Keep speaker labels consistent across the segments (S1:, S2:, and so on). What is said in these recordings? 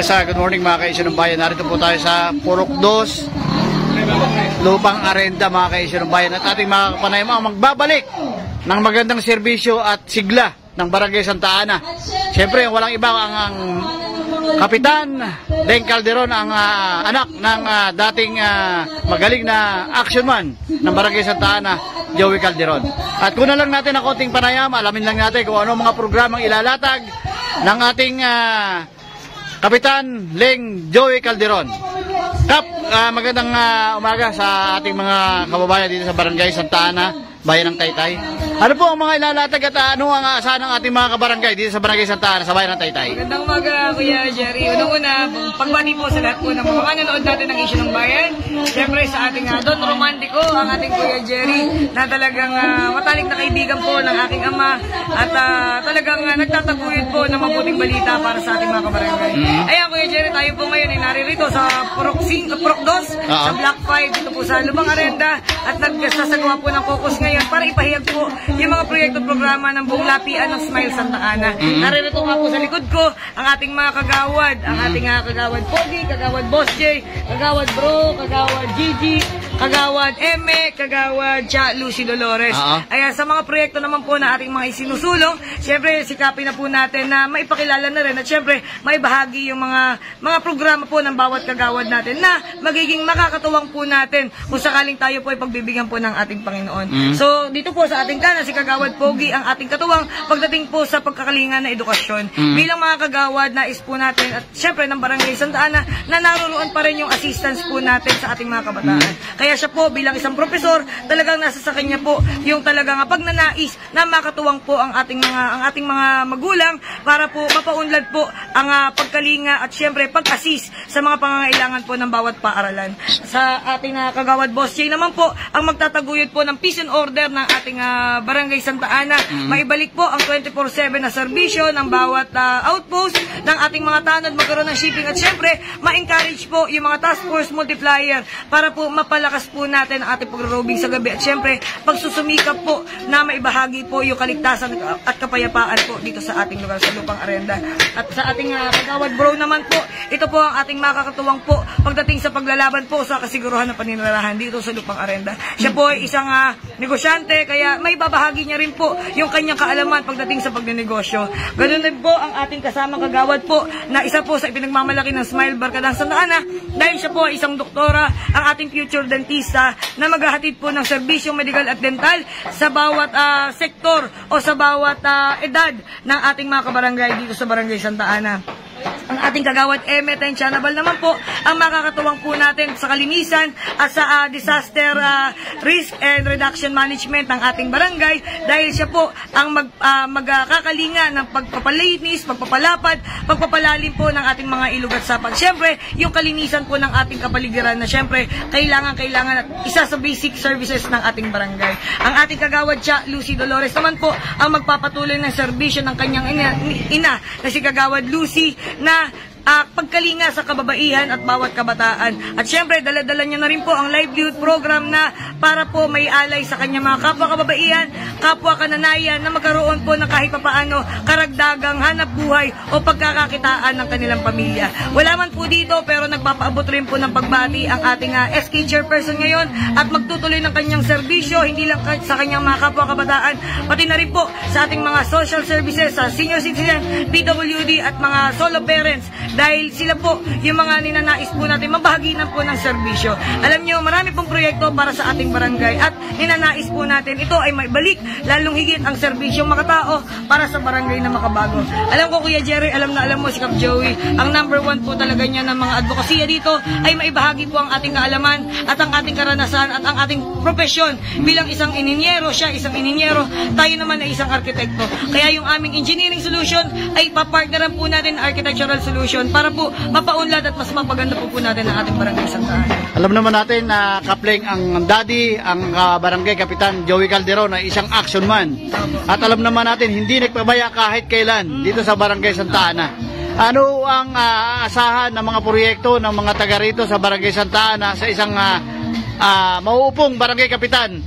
S1: Good morning mga kaisyo ng bayan. Narito po tayo sa Purok 2 Lupang Arenda mga kaisyo ng bayan. At ating mga kapanayam ang magbabalik ng magandang serbisyo at sigla ng Barangay Santa Ana. Siyempre walang iba ang Kapitan Leng Calderon, ang anak ng dating magaling na action man ng Barangay Santa Ana, Joey Calderon. At kuna lang natin ang konting panayam, alamin lang natin kung ano mga programang ilalatag ng ating Kapitan Leng Joey Calderon. Kap, magandang umaga sa ating mga kababayan dito sa Barangay Santa Ana, Bayan ng Taytay. Ano po ang mga ilalatag at ano ang aasahan ng ating mga kabarangay dito sa Barangay Santa Ana sa Bayan ng Taytay?
S2: Magandang umaga, Kuya Jerry. Unang-una, pagbati po sa lahat po ng mga nanonood natin ng Isyu ng Bayan. Siyempre sa ating Don Romantico, ang ating Kuya Jerry, na talagang matalik na kaibigan po ng aking ama at talagang nagtataguyod po ng mabuting balita para sa ating mga kabarangay. Ayan, Kuya Jerry, tayo po ngayon ay naririto sa Purok 2, sa Block 5, dito po sa Lupang Arenda, at nagsasagawa po ng focus ngayon para ipahiyag po yung mga proyekto at programa ng buong lapian ng Smile Santa Ana. Naririto nga po sa likod ko ang ating mga kagawad, ang ating kagawad Pogi, kagawad Boss J, kagawad Bro, kagawad Gigi, kagawad Eme, kagawad Cha Lucy Dolores. Ayan, sa mga proyekto naman po na ating mga isinusulong, syempre sikapin na po natin na maipakilala na rin at syempre maibahagi yung mga programa po ng bawat kagawad natin na magiging makakatuwang po natin kung sakaling tayo po ay pagbibigyan po ng ating Panginoon. So dito po sa ating kanan si kagawad Pogi ang ating katuwang pagdating po sa pagkakalinga na edukasyon. Bilang mga kagawad, nais po natin at syempre ng Barangay Santa Ana na naroon pa rin yung assistance po natin sa ating mga kabataan. Kaya siya po bilang isang profesor, talagang nasa sa kanya po yung talagang pagnanais na makatuwang po ang ating mga magulang para po mapaunlad po ang pagkalinga at syempre pag-assist sa mga pangangailangan po ng bawat paaralan. Sa ating kagawad Boss J naman po ang magtataguyod po ng peace and order ng ating Barangay Santa Ana. Maibalik po ang 24/7 na serbisyo ng bawat outpost ng ating mga tanod, magkaroon ng shipping at syempre ma-encourage po yung mga task force multiplier para po mapalakas po natin ang ating pag-robing sa gabi at syempre pagsusumikap po na maibahagi po yung kaligtasan at kapayapaan po dito sa ating lugar sa Lupang Arenda. At sa ating kagawad Bro naman po, ito po ang ating makakatuwang po pagdating sa paglalaban po sa kasiguruhan ng paninirahan dito sa Lupang Arenda. Siya po ay isang negosyante, kaya may babahagi niya rin po yung kanyang kaalaman pagdating sa pagnenegosyo. Ganun din po ang ating kasamang kagawad po na isa po sa ipinagmamalaki ng Smile Barkadang Santa Ana dahil siya po ay isang doktora, ang ating future dentista na maghahatid po ng serbisyong medical at dental sa bawat sektor o sa bawat edad ng ating mga kabarangay dito sa Barangay Santa Ana. Ang ating kagawad Eme Tenchanabal naman po ang makakatuwang po natin sa kalinisan at sa disaster risk and reduction management ng ating barangay dahil siya po ang magkakalinga ng pagpapalinis, pagpapalapad, pagpapalalim po ng ating mga ilog at sapat. Siyempre, yung kalinisan po ng ating kapaligiran na siyempre kailangan at isa sa basic services ng ating barangay. Ang ating kagawad Cha Lucy Dolores naman po ang magpapatuloy ng serbisyo ng kanyang ina na si kagawad Lucy na pagkalinga sa kababaihan at bawat kabataan. At syempre, dala-dala niya na rin po ang livelihood program na para po may alay sa kanya mga kapwa kababaihan, kapwa kananayan na magkaroon po ng kahit papaano karagdagang hanap buhay o pagkakakitaan ng kanilang pamilya. Wala man po dito pero nagpapaabot rin po ng pagbati ang ating SK chairperson ngayon at magtutuloy ng kanyang serbisyo hindi lang sa kanyang mga kapwa kabataan pati na rin po sa ating mga social services sa senior citizen, PWD at mga solo parents dahil sila po yung mga ninanais po natin mabahaginan po ng serbisyo. Alam nyo, marami pong proyekto para sa ating barangay at ninanais po natin ito ay maibalik lalong higit ang serbisyong makatao para sa barangay na makabago. Alam ko Kuya Jerry, alam na alam mo si Kap Joey, ang number 1 po talaga niya ng mga advokasya dito ay maibahagi po ang ating kaalaman at ang ating karanasan at ang ating profesyon bilang isang ininyero, siya isang ininyero, tayo naman ay isang arkitekto. Kaya yung aming engineering solution ay papartneran po natin architectural solution para po mapaunlad at mas mapaganda po natin ang ating Barangay Santa Ana.
S1: Alam naman natin na Kapleng ang daddy, ang Barangay Kapitan Joey Calderon ay isang action man. At alam naman natin hindi nagpabaya kahit kailan dito sa Barangay Santa Ana. Ano ang aasahan ng mga proyekto ng mga taga rito sa Barangay Santa Ana sa isang mauupong Barangay Kapitan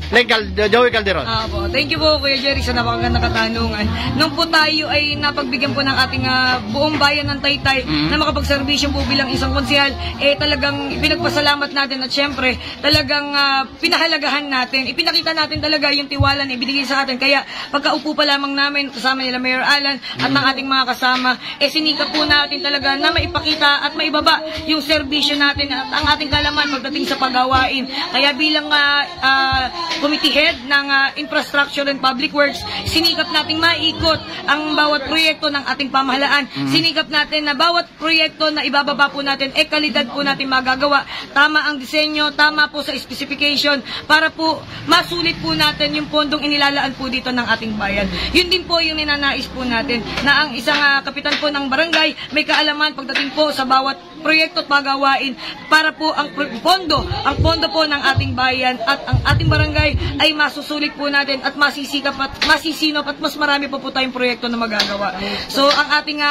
S1: Joey Calderon.
S2: Po. Thank you po Kuya Jerry sa napakagandang katanungan. Nung po tayo ay napagbigyan po ng ating buong bayan ng Taytay na makapagserbisyo po bilang isang konsehal, talagang pinagpasalamat natin at syempre talagang pinahalagahan natin, ipinakita natin talaga yung tiwala na ibinigay sa atin. Kaya pagkaupo pa lamang namin kasama nila Mayor Alan at ng ating mga kasama, sinikap po natin talaga na maipakita at maibaba yung serbisyo natin at ang ating kalaman pagdating sa paggawain. Kaya bilang committee head ng Infrastructure and Public Works, sinikap nating maikot ang bawat proyekto ng ating pamahalaan. Sinikap natin na bawat proyekto na ibababa po natin, kalidad po natin magagawa. Tama ang disenyo, tama po sa specification para po masulit po natin yung pondong inilalaan po dito ng ating bayan. Yun din po yung ninanais po natin na ang isang kapitan po ng barangay may kaalaman pagdating po sa bawat proyekto at pagawain para po ang pondo po ng ating bayan at ang ating barangay ay masusulit po natin at masisikap at masisinop at mas marami po tayong proyekto na magagawa. So ang ating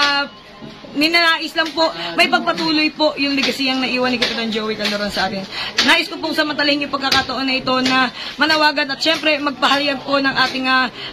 S2: ninanais lang po, may pagpatuloy po yung legasiyang naiwan ni Kapitan Joey Calderon sa atin. Nais ko pong samantalahin yung pagkakataon na ito na manawagan at syempre magpahayag po ng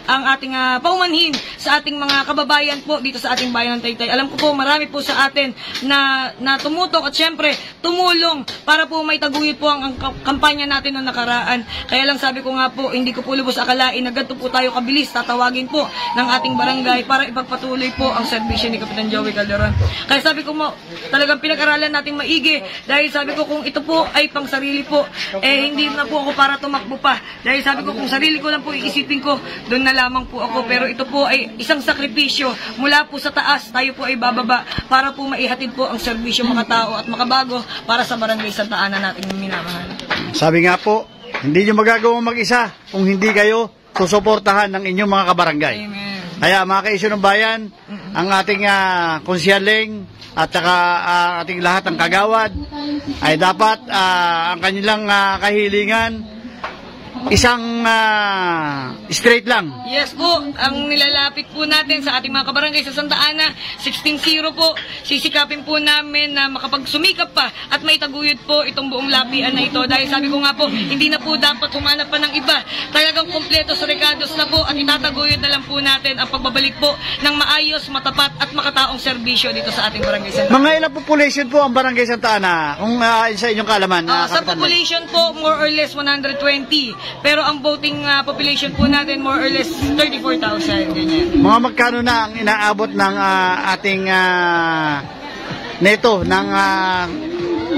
S2: ang ating paumanhin sa ating mga kababayan po dito sa ating bayan ng Taytay. Alam ko po marami po sa atin na tumutok at syempre tumulong para po may taguyod po ang kampanya natin noong nakaraan. Kaya lang sabi ko nga po, hindi ko po lubos akalain na ganito po tayo kabilis tatawagin po ng ating barangay para ipagpatuloy po ang serbisyo ni Kapitan Joey Calderon. Kaya sabi ko mo, talagang pinag-aralan nating maigi dahil sabi ko kung ito po ay pang sarili po, hindi na po ako para tumakbo pa. Dahil sabi ko kung sarili ko lang po iisipin ko, doon na lamang po ako. Pero ito po ay isang sakripisyo mula po sa taas, tayo po ay bababa para po maihatid po ang serbisyo makatao at makabago para sa Barangay Santa Ana nating minamahal.
S1: Sabi nga po, hindi nyo magagawa mag-isa kung hindi kayo susuportahan ng inyong mga kabarangay.
S2: Amen.
S1: Kaya mga kaisyo ng bayan, ang ating konsyaling at saka ating lahat ng kagawad ay dapat ang kanilang kahilingan isang straight lang.
S2: Yes po, ang nilalapit po natin sa ating mga kabarangay sa Santa Ana, 16-0 po. Sisikapin po namin na makapagsumikap pa at may taguyod po itong buong lapian na ito. Dahil sabi ko nga po, hindi na po dapat humanap pa ng iba. Talagang kompleto sa regados na po at itataguyod na lang po natin ang pagbabalik po ng maayos, matapat at makataong serbisyo dito sa ating barangay Santa Ana.
S1: Mga ilang population po ang barangay Santa Ana kung sa inyong kaalaman?
S2: Sa population po, more or less 120. Pero ang voting population po natin more or less 34,000. Ganyan.
S1: Mga magkano na ang inaabot ng ating neto ng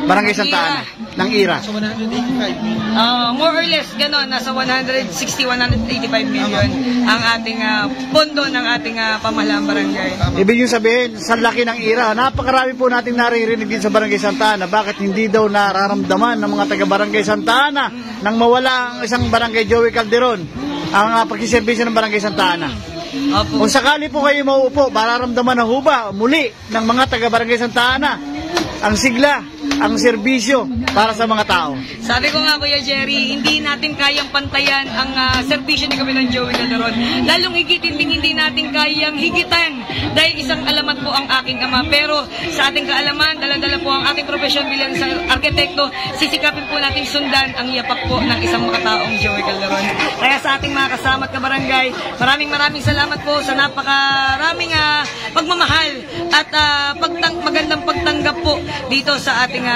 S1: Barangay Santa Ana? Ng IRA?
S3: So 185.
S2: More or less, gano'n. Nasa 160-185 million ang ating pondo ng ating pamahalaang barangay.
S1: Ibig yung sabihin, sa laki ng IRA, napakarami po nating naririnig din sa Barangay Santa Ana. Bakit hindi daw nararamdaman ng mga taga-Barangay Santa Ana nang mawala ang isang Barangay Joey Calderon ang pagsiservisyo ng Barangay Santa Ana?
S2: Opo.
S1: Kung sakali po kayo mauupo, mararamdaman na huba muli ng mga taga-Barangay Santa Ana ang sigla, ang serbisyo para sa mga tao.
S2: Sabi ko nga Kuya Jerry, hindi natin kayang pantayan ang serbisyo ni Kapitan Joey Calderon. Lalong higit, hindi natin kayang higitan dahil isang alamat po ang aking ama. Pero sa ating kaalaman, dala-dala po ang ating profesyon bilang isang arkitekto, sisikapin po natin sundan ang yapak po ng isang makataong Joey Calderon. Kaya sa ating mga kasama at kabarangay, maraming salamat po sa napakaraming pagmamahal at magandang pagtanggap po dito sa ating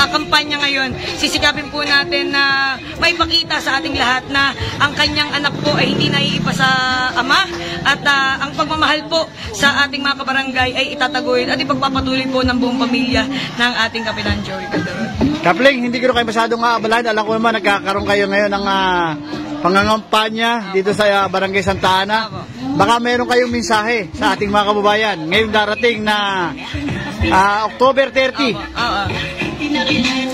S2: kampanya ngayon. Sisikapin po natin na may pakita sa ating lahat na ang kanyang anak po ay hindi naiipa sa ama at ang pagmamahal po sa ating mga kabarangay ay itataguyod at ipagpapatuloy po ng buong pamilya ng ating Kapitan Joey Calderon.
S1: Kapling, hindi ko kayo masyadong aabalahan. Alam ko naman nagkakaroon kayo ngayon ng pangangampanya dito sa Barangay Santa Ana. Baka meron kayong mensahe sa ating mga kababayan ngayong darating na October 30.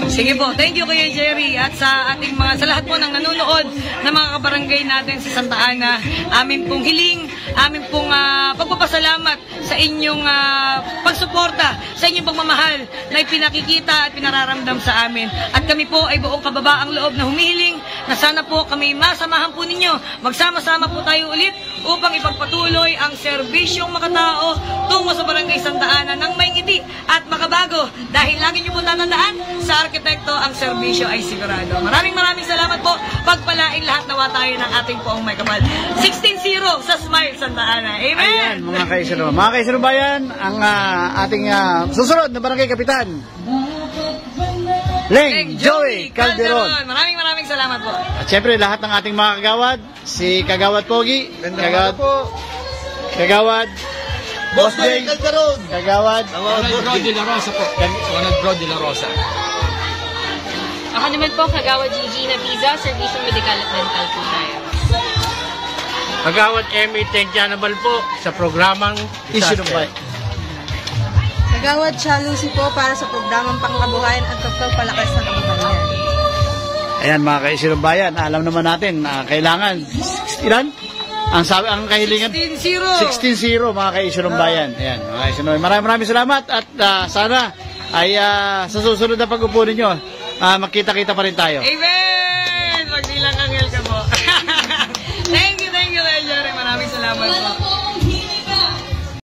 S2: Sige po, thank you Kuya Jerry at sa ating sa lahat po ng nanonood na mga kabarangay natin sa Santa Ana. Amin pong hiling, amin pong pagpapasalamat sa inyong pagsuporta, sa inyong pagmamahal na ipinakikita at pinararamdam sa amin. At kami po ay buong kababaang loob na humihiling na sana po kami masamahan po ninyo. Magsama-sama po tayo ulit upang ipagpatuloy ang serbisyong makatao tungo sa Barangay Santa Ana ng may ngiti at makabago dahil lagi niyo po tatandaan, sa arkitekto ang serbisyo ay sigurado. Maraming salamat po. Pagpalain lahat nawa tayo ng ating poong may kapal. 16-0 sa Smile Santa Ana. Amen!
S1: Ayan, mga kaisano. Mga kaisano bayan, ang ating susunod na barangay kapitan, Leng Joey Calderon.
S2: Maraming salamat po.
S1: At syempre, lahat ng ating mga kagawad, si Kagawad Pogi, Kagawad po, Kagawad Boss Jay Calderon, Kagawad
S3: Ronald Bro de la Rosa po. Ronald Bro de la Rosa.
S4: Ako naman po, Kagawad Gigi na Pizza, Servisyong Medikal at Dental po tayo.
S3: Kagawad Emmy Tenjanabal po sa programang
S1: Issue ng Bayan.
S5: Kagawad Chalusi po para sa programang pangkabuhayan at pagpapalakas ng kababayan.
S1: Ayan mga kaisano bayan, alam naman natin, kailangan, ilan? Ang kahilingan?
S2: 16-0.
S1: 16-0 mga kaisano bayan. Ayan, mga kaisano. Maraming salamat at sana ay sa susunod na pag-upo ninyo, magkita-kita pa rin tayo.
S2: Amen! Magbilang angel ka po. Thank you, Kuya Jerry. Maraming salamat po.